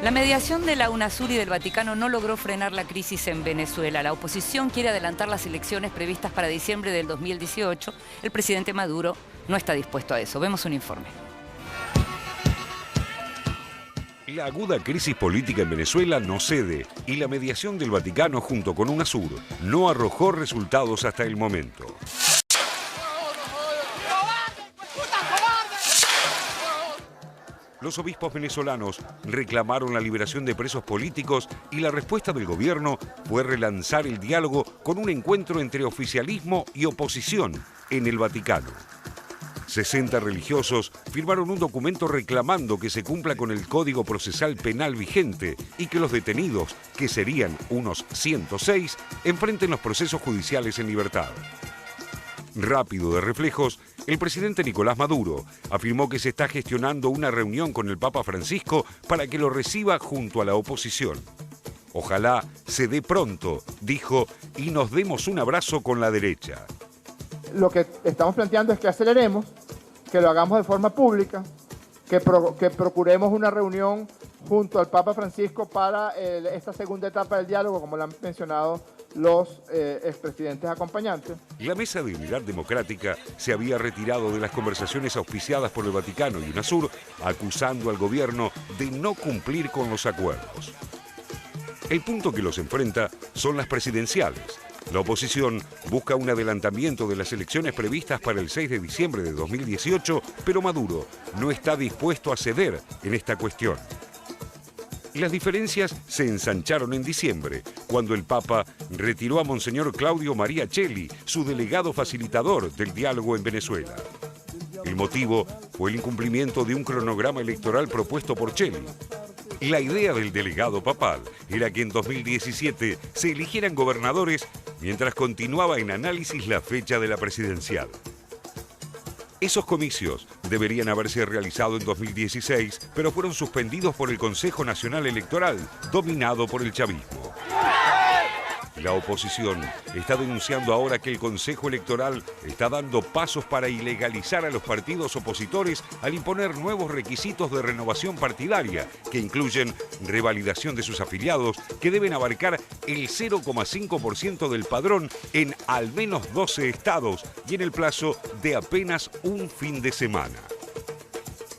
La mediación de la UNASUR y del Vaticano no logró frenar la crisis en Venezuela. La oposición quiere adelantar las elecciones previstas para diciembre del 2018. El presidente Maduro no está dispuesto a eso. Vemos un informe. La aguda crisis política en Venezuela no cede y la mediación del Vaticano junto con UNASUR no arrojó resultados hasta el momento. Los obispos venezolanos reclamaron la liberación de presos políticos y la respuesta del gobierno fue relanzar el diálogo con un encuentro entre oficialismo y oposición en el Vaticano. 60 religiosos firmaron un documento reclamando que se cumpla con el Código Procesal Penal vigente y que los detenidos, que serían unos 106, enfrenten los procesos judiciales en libertad. Rápido de reflejos, el presidente Nicolás Maduro afirmó que se está gestionando una reunión con el Papa Francisco para que lo reciba junto a la oposición. Ojalá se dé pronto, dijo, y nos demos un abrazo con la derecha. Lo que estamos planteando es que aceleremos, que lo hagamos de forma pública, que procuremos una reunión junto al Papa Francisco para esta segunda etapa del diálogo, como lo han mencionado los expresidentes acompañantes. La Mesa de Unidad Democrática se había retirado de las conversaciones auspiciadas por el Vaticano y UNASUR, acusando al gobierno de no cumplir con los acuerdos. El punto que los enfrenta son las presidenciales. La oposición busca un adelantamiento de las elecciones previstas para el 6 de diciembre de 2018, pero Maduro no está dispuesto a ceder en esta cuestión. Las diferencias se ensancharon en diciembre, cuando el Papa retiró a Monseñor Claudio María Celli, su delegado facilitador del diálogo en Venezuela. El motivo fue el incumplimiento de un cronograma electoral propuesto por Celli. La idea del delegado papal era que en 2017 se eligieran gobernadores mientras continuaba en análisis la fecha de la presidencial. Esos comicios deberían haberse realizado en 2016, pero fueron suspendidos por el Consejo Nacional Electoral, dominado por el chavismo. La oposición está denunciando ahora que el Consejo Electoral está dando pasos para ilegalizar a los partidos opositores al imponer nuevos requisitos de renovación partidaria, que incluyen revalidación de sus afiliados, que deben abarcar el 0,5% del padrón en al menos 12 estados y en el plazo de apenas un fin de semana.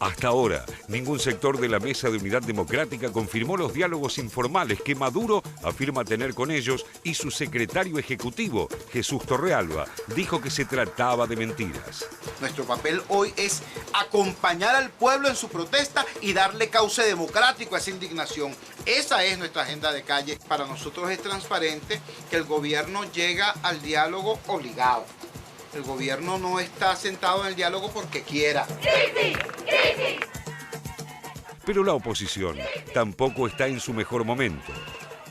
Hasta ahora, ningún sector de la Mesa de Unidad Democrática confirmó los diálogos informales que Maduro afirma tener con ellos y su secretario ejecutivo, Jesús Torrealba, dijo que se trataba de mentiras. Nuestro papel hoy es acompañar al pueblo en su protesta y darle cauce democrático a esa indignación. Esa es nuestra agenda de calle. Para nosotros es transparente que el gobierno llega al diálogo obligado. El gobierno no está sentado en el diálogo porque quiera. Pero la oposición tampoco está en su mejor momento.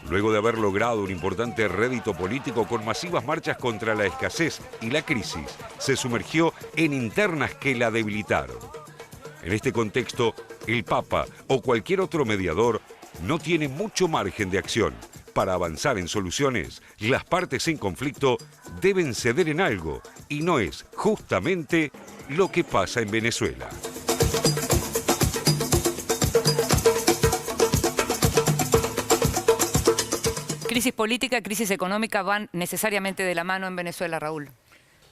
Luego de haber logrado un importante rédito político con masivas marchas contra la escasez y la crisis, se sumergió en internas que la debilitaron. En este contexto, el Papa o cualquier otro mediador no tiene mucho margen de acción. Para avanzar en soluciones, las partes en conflicto deben ceder en algo, y no es justamente lo que pasa en Venezuela. Crisis política, crisis económica van necesariamente de la mano en Venezuela, Raúl.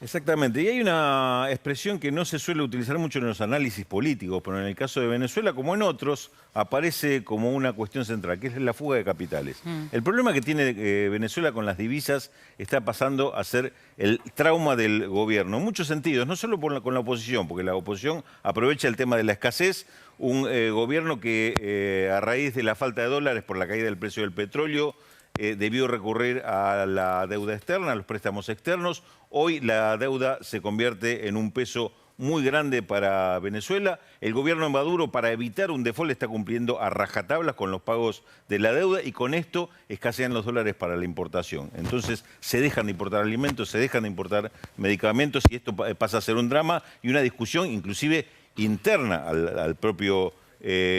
Exactamente, y hay una expresión que no se suele utilizar mucho en los análisis políticos, pero en el caso de Venezuela, como en otros, aparece como una cuestión central, que es la fuga de capitales. El problema que tiene Venezuela con las divisas está pasando a ser el trauma del gobierno, en muchos sentidos, no solo con la oposición, porque la oposición aprovecha el tema de la escasez, un gobierno que a raíz de la falta de dólares por la caída del precio del petróleo, debió recurrir a la deuda externa, a los préstamos externos. Hoy la deuda se convierte en un peso muy grande para Venezuela. El gobierno de Maduro, para evitar un default, está cumpliendo a rajatablas con los pagos de la deuda y con esto escasean los dólares para la importación. Entonces se dejan de importar alimentos, se dejan de importar medicamentos y esto pasa a ser un drama y una discusión inclusive interna al propio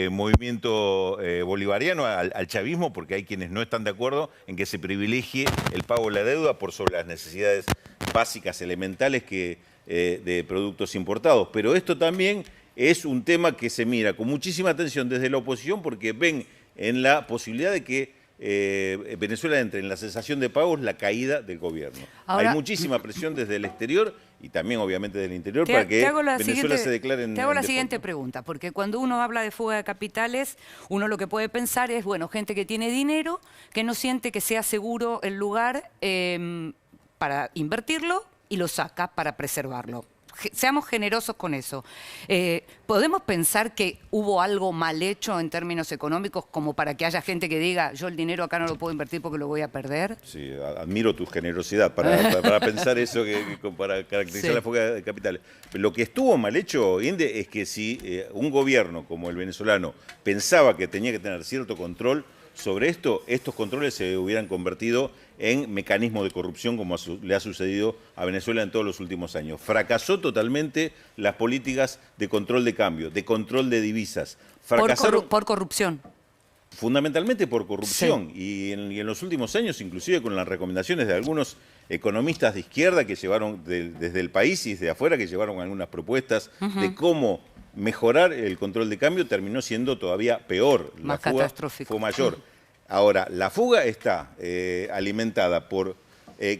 movimiento bolivariano, al chavismo, porque hay quienes no están de acuerdo en que se privilegie el pago de la deuda por sobre las necesidades básicas, elementales de productos importados. Pero esto también es un tema que se mira con muchísima atención desde la oposición porque ven en la posibilidad de que Venezuela entre en la cesación de pagos, la caída del gobierno. Ahora, hay muchísima presión desde el exterior y también obviamente del interior para que Venezuela se declare en Te hago la default. siguiente pregunta, porque cuando uno habla de fuga de capitales, uno lo que puede pensar es, bueno, gente que tiene dinero, que no siente que sea seguro el lugar para invertirlo y lo saca para preservarlo. Seamos generosos con eso. ¿Podemos pensar que hubo algo mal hecho en términos económicos como para que haya gente que diga, yo el dinero acá no lo puedo invertir porque lo voy a perder? Sí, admiro tu generosidad para pensar eso, para caracterizar la fuga de capitales. Pero lo que estuvo mal hecho, Inde, es que si un gobierno como el venezolano pensaba que tenía que tener cierto control sobre esto, estos controles se hubieran convertido en mecanismos de corrupción como le ha sucedido a Venezuela en todos los últimos años. Fracasó totalmente las políticas de control de cambio, de control de divisas. Fracasaron Por corrupción. Fundamentalmente por corrupción. Sí. Y en los últimos años, inclusive con las recomendaciones de algunos economistas de izquierda que llevaron desde el país y desde afuera, que llevaron algunas propuestas de cómo mejorar el control de cambio, terminó siendo todavía peor. Más la fuga catastrófico. fue mayor. Ahora, la fuga está alimentada por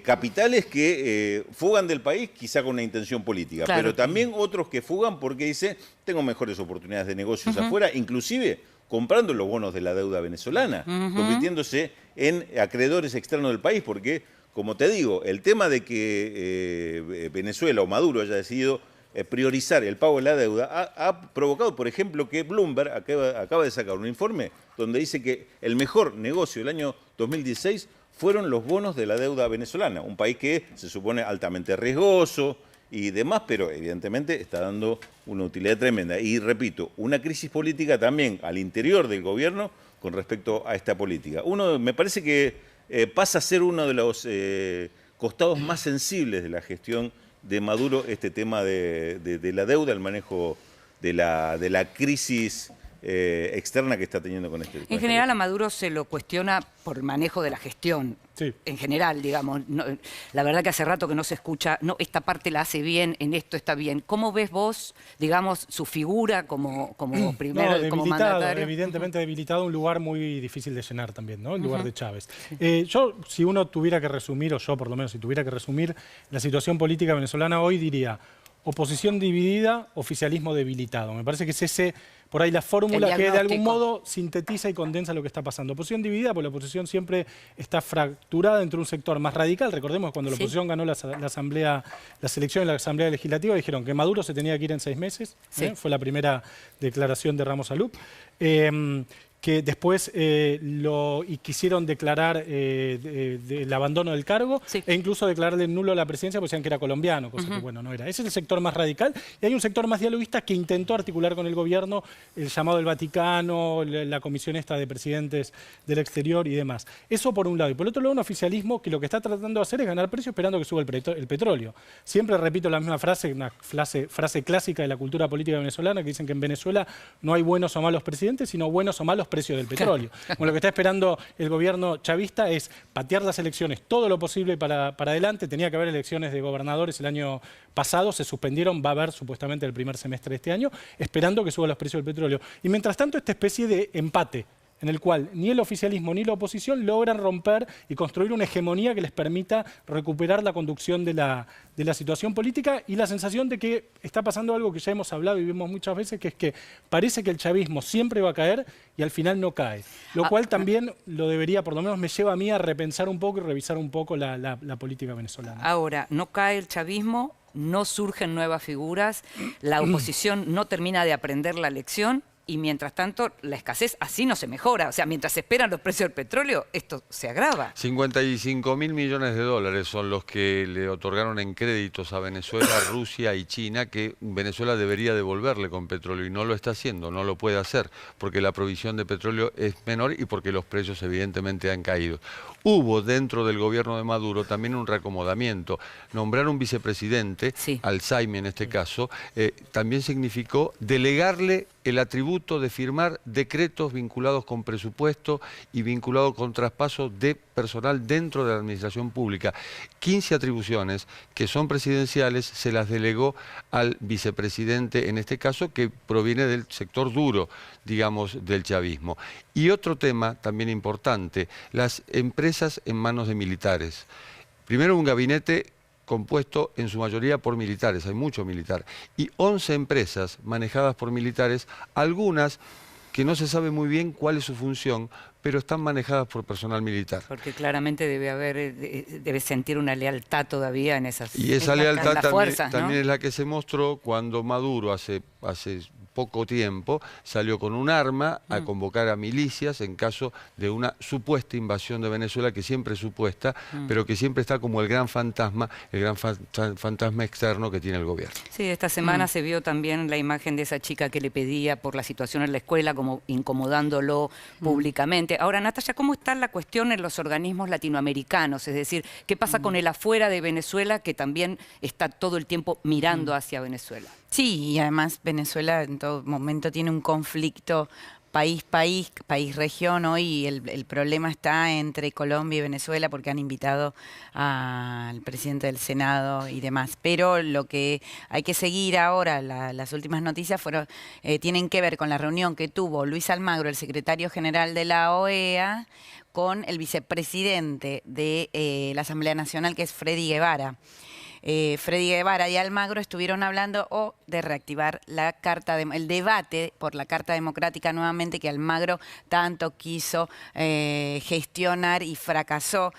capitales que fugan del país quizá con una intención política, claro, pero también otros que fugan porque dicen, tengo mejores oportunidades de negocios afuera, inclusive comprando los bonos de la deuda venezolana, convirtiéndose en acreedores externos del país, porque, como te digo, el tema de que Venezuela o Maduro haya decidido priorizar el pago de la deuda ha provocado, por ejemplo, que Bloomberg acaba de sacar un informe donde dice que el mejor negocio del año 2016 fueron los bonos de la deuda venezolana, un país que se supone altamente riesgoso y demás, pero evidentemente está dando una utilidad tremenda. Y repito, una crisis política también al interior del gobierno con respecto a esta política. Me parece que pasa a ser uno de los costados más sensibles de la gestión de Maduro, este tema de la deuda, el manejo de la crisis externa que está teniendo con este. En general a Maduro se lo cuestiona por el manejo de la gestión. Sí. En general, digamos. No, la verdad que hace rato que no se escucha, no, esta parte la hace bien, en esto está bien. ¿Cómo ves vos, digamos, su figura como primero, como mandatario? Evidentemente debilitado, un lugar muy difícil de llenar también, ¿no? El lugar de Chávez. Yo, si uno tuviera que resumir, o yo por lo menos, si tuviera que resumir la situación política venezolana hoy, diría oposición dividida, oficialismo debilitado. Me parece que es ese, por ahí la fórmula que de algún modo sintetiza y condensa lo que está pasando. Oposición dividida, porque la oposición siempre está fracturada entre un sector más radical. Recordemos que cuando la oposición ganó las elecciones de la Asamblea Legislativa, dijeron que Maduro se tenía que ir en 6 meses. Fue la primera declaración de Ramos Alup. Que después quisieron declarar el abandono del cargo e incluso declararle nulo a la presidencia porque decían que era colombiano, cosa que bueno, no era. Ese es el sector más radical y hay un sector más dialoguista que intentó articular con el gobierno el llamado del Vaticano, la comisión esta de presidentes del exterior y demás. Eso por un lado. Y por otro lado un oficialismo que lo que está tratando de hacer es ganar precio esperando que suba el petróleo. Siempre repito la misma frase, una frase clásica de la cultura política venezolana que dicen que en Venezuela no hay buenos o malos presidentes, sino buenos o malos precios del petróleo. Bueno, lo que está esperando el gobierno chavista es patear las elecciones todo lo posible para adelante. Tenía que haber elecciones de gobernadores el año pasado, se suspendieron, va a haber supuestamente el primer semestre de este año, esperando que suban los precios del petróleo. Y mientras tanto, esta especie de empate en el cual ni el oficialismo ni la oposición logran romper y construir una hegemonía que les permita recuperar la conducción de la situación política y la sensación de que está pasando algo que ya hemos hablado y vemos muchas veces, que es que parece que el chavismo siempre va a caer y al final no cae. Lo cual también lo debería, por lo menos me lleva a mí a repensar un poco y revisar un poco la política venezolana. Ahora, no cae el chavismo, no surgen nuevas figuras, la oposición no termina de aprender la lección. Y mientras tanto, la escasez así no se mejora. O sea, mientras se esperan los precios del petróleo, esto se agrava. 55.000 millones de dólares son los que le otorgaron en créditos a Venezuela, Rusia y China, que Venezuela debería devolverle con petróleo y no lo está haciendo, no lo puede hacer, porque la provisión de petróleo es menor y porque los precios evidentemente han caído. Hubo dentro del gobierno de Maduro también un reacomodamiento. Nombrar un vicepresidente, Alzheimer en este caso, también significó delegarle el atributo tributo, de firmar decretos vinculados con presupuesto y vinculados con traspaso de personal dentro de la administración pública. 15 atribuciones que son presidenciales se las delegó al vicepresidente, en este caso, que proviene del sector duro, digamos, del chavismo. Y otro tema también importante, las empresas en manos de militares. Primero, un gabinete compuesto en su mayoría por militares, hay mucho militar, y 11 empresas manejadas por militares, algunas que no se sabe muy bien cuál es su función, pero están manejadas por personal militar. Porque claramente debe sentir una lealtad todavía en esas Y esa lealtad también, fuerzas, ¿no? también es la que se mostró cuando Maduro hace poco tiempo salió con un arma a convocar a milicias en caso de una supuesta invasión de Venezuela, que siempre es supuesta, pero que siempre está como el gran fantasma externo que tiene el gobierno. Sí, esta semana se vio también la imagen de esa chica que le pedía por la situación en la escuela, como incomodándolo públicamente. Ahora, Natalia, ¿cómo está la cuestión en los organismos latinoamericanos? Es decir, ¿qué pasa con el afuera de Venezuela, que también está todo el tiempo mirando hacia Venezuela? Sí, y además Venezuela en todo momento tiene un conflicto país-región. Hoy el problema está entre Colombia y Venezuela porque han invitado al presidente del Senado y demás. Pero lo que hay que seguir ahora, las últimas noticias tienen que ver con la reunión que tuvo Luis Almagro, el secretario general de la OEA, con el vicepresidente de la Asamblea Nacional, que es Freddy Guevara. Freddy Guevara y Almagro estuvieron hablando de reactivar el debate por la Carta Democrática nuevamente, que Almagro tanto quiso gestionar y fracasó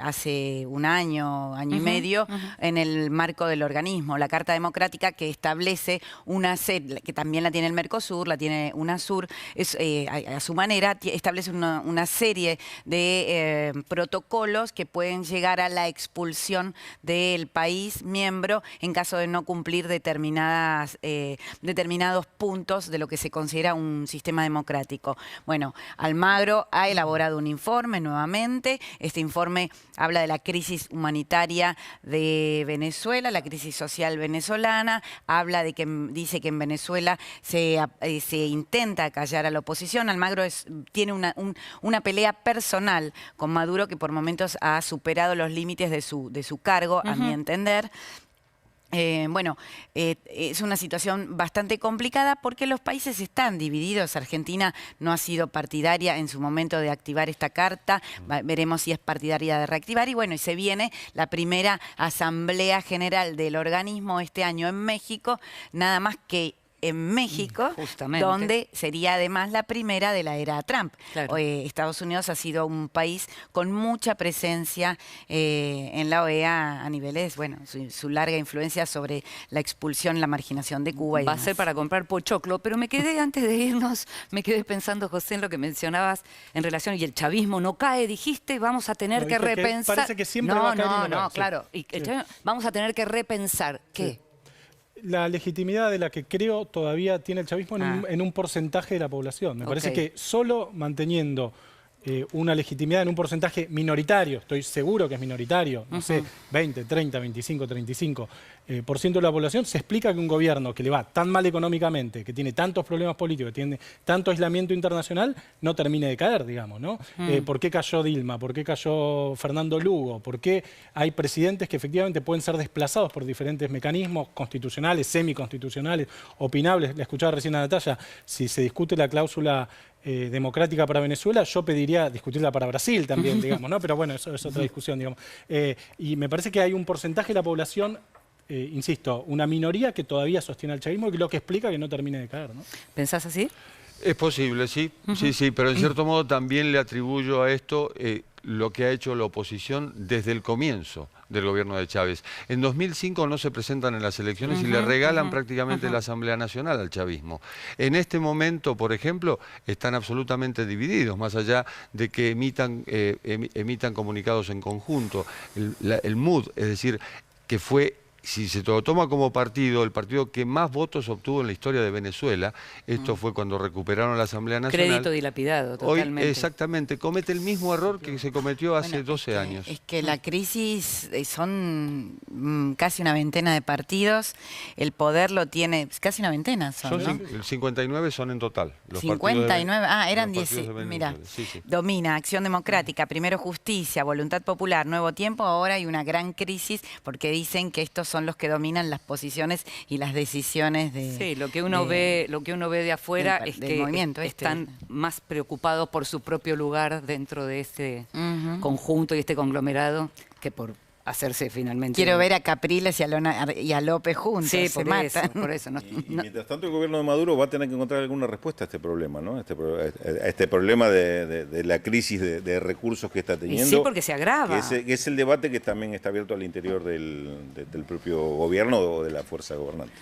hace un año y medio en el marco del organismo. La Carta Democrática, que establece una serie, que también la tiene el Mercosur, la tiene UNASUR, a su manera establece una serie de protocolos que pueden llegar a la expulsión del país miembro en caso de no cumplir determinados puntos de lo que se considera un sistema democrático. Bueno, Almagro ha elaborado un informe nuevamente. Este informe habla de la crisis humanitaria de Venezuela, la crisis social venezolana, habla de que dice que en Venezuela se intenta callar a la oposición. Almagro tiene una pelea personal con Maduro, que por momentos ha superado los límites de su cargo, a mi entender. Es una situación bastante complicada porque los países están divididos. Argentina no ha sido partidaria en su momento de activar esta carta. Veremos si es partidaria de reactivar. Y bueno, y se viene la primera Asamblea General del organismo este año en México, nada más que en México, donde sería además la primera de la era Trump. Claro. Estados Unidos ha sido un país con mucha presencia en la OEA a niveles, bueno, su larga influencia sobre la expulsión, la marginación de Cuba. Va a ser para comprar pochoclo, pero me quedé, antes de irnos, me quedé pensando, José, en lo que mencionabas en relación, y el chavismo no cae, dijiste, vamos a tener que repensar. Parece que siempre va a caer no, claro. Y vamos a tener que repensar. ¿Qué? Sí. La legitimidad de la que creo todavía tiene el chavismo en un porcentaje de la población. Me parece que solo manteniendo una legitimidad en un porcentaje minoritario, estoy seguro que es minoritario, no sé, 20, 30, 25, 35% de la población, se explica que un gobierno que le va tan mal económicamente, que tiene tantos problemas políticos, que tiene tanto aislamiento internacional, no termine de caer, digamos, ¿no? ¿Por qué cayó Dilma? ¿Por qué cayó Fernando Lugo? ¿Por qué hay presidentes que efectivamente pueden ser desplazados por diferentes mecanismos constitucionales, semiconstitucionales, opinables? Le escuchaba recién a Natalia, si se discute la cláusula democrática para Venezuela, yo pediría discutirla para Brasil también, digamos, ¿no? Pero bueno, eso es otra discusión, digamos. Y me parece que hay un porcentaje de la población, insisto, una minoría que todavía sostiene al chavismo, y lo que explica que no termine de caer, ¿no? ¿Pensás así? Es posible, sí, sí, pero en cierto modo también le atribuyo a esto lo que ha hecho la oposición desde el comienzo del gobierno de Chávez. En 2005 no se presentan en las elecciones y le regalan prácticamente la Asamblea Nacional al chavismo. En este momento, por ejemplo, están absolutamente divididos, más allá de que emitan comunicados en conjunto. El MUD, es decir, que fue si se lo toma como partido, el partido que más votos obtuvo en la historia de Venezuela, esto fue cuando recuperaron la Asamblea Nacional. Crédito dilapidado, Hoy, totalmente. exactamente, comete el mismo error que se cometió hace 12 años. Es que la crisis son casi una veintena de partidos, el poder lo tiene, casi una veintena son, ¿no? El 59 son en total. Los 59, eran los 10, partidos de mira, Venezuela. Sí, sí. Domina, Acción Democrática, primero Justicia, Voluntad Popular, Nuevo Tiempo, ahora hay una gran crisis porque dicen que estos son los que dominan las posiciones y las decisiones de... Sí, lo que uno ve de afuera es del que movimiento están más preocupados por su propio lugar dentro de este Ujú. conjunto y este conglomerado que por hacerse finalmente... Quiero ver a Capriles y a López juntos, Sí, se por eso, matan. por eso. No, Y no- mientras tanto el gobierno de Maduro va a tener que encontrar alguna respuesta a este problema, ¿no? A este problema de la crisis de recursos que está y teniendo. sí, porque se agrava. Que es el debate que también está abierto al interior del propio gobierno o de la fuerza gobernante.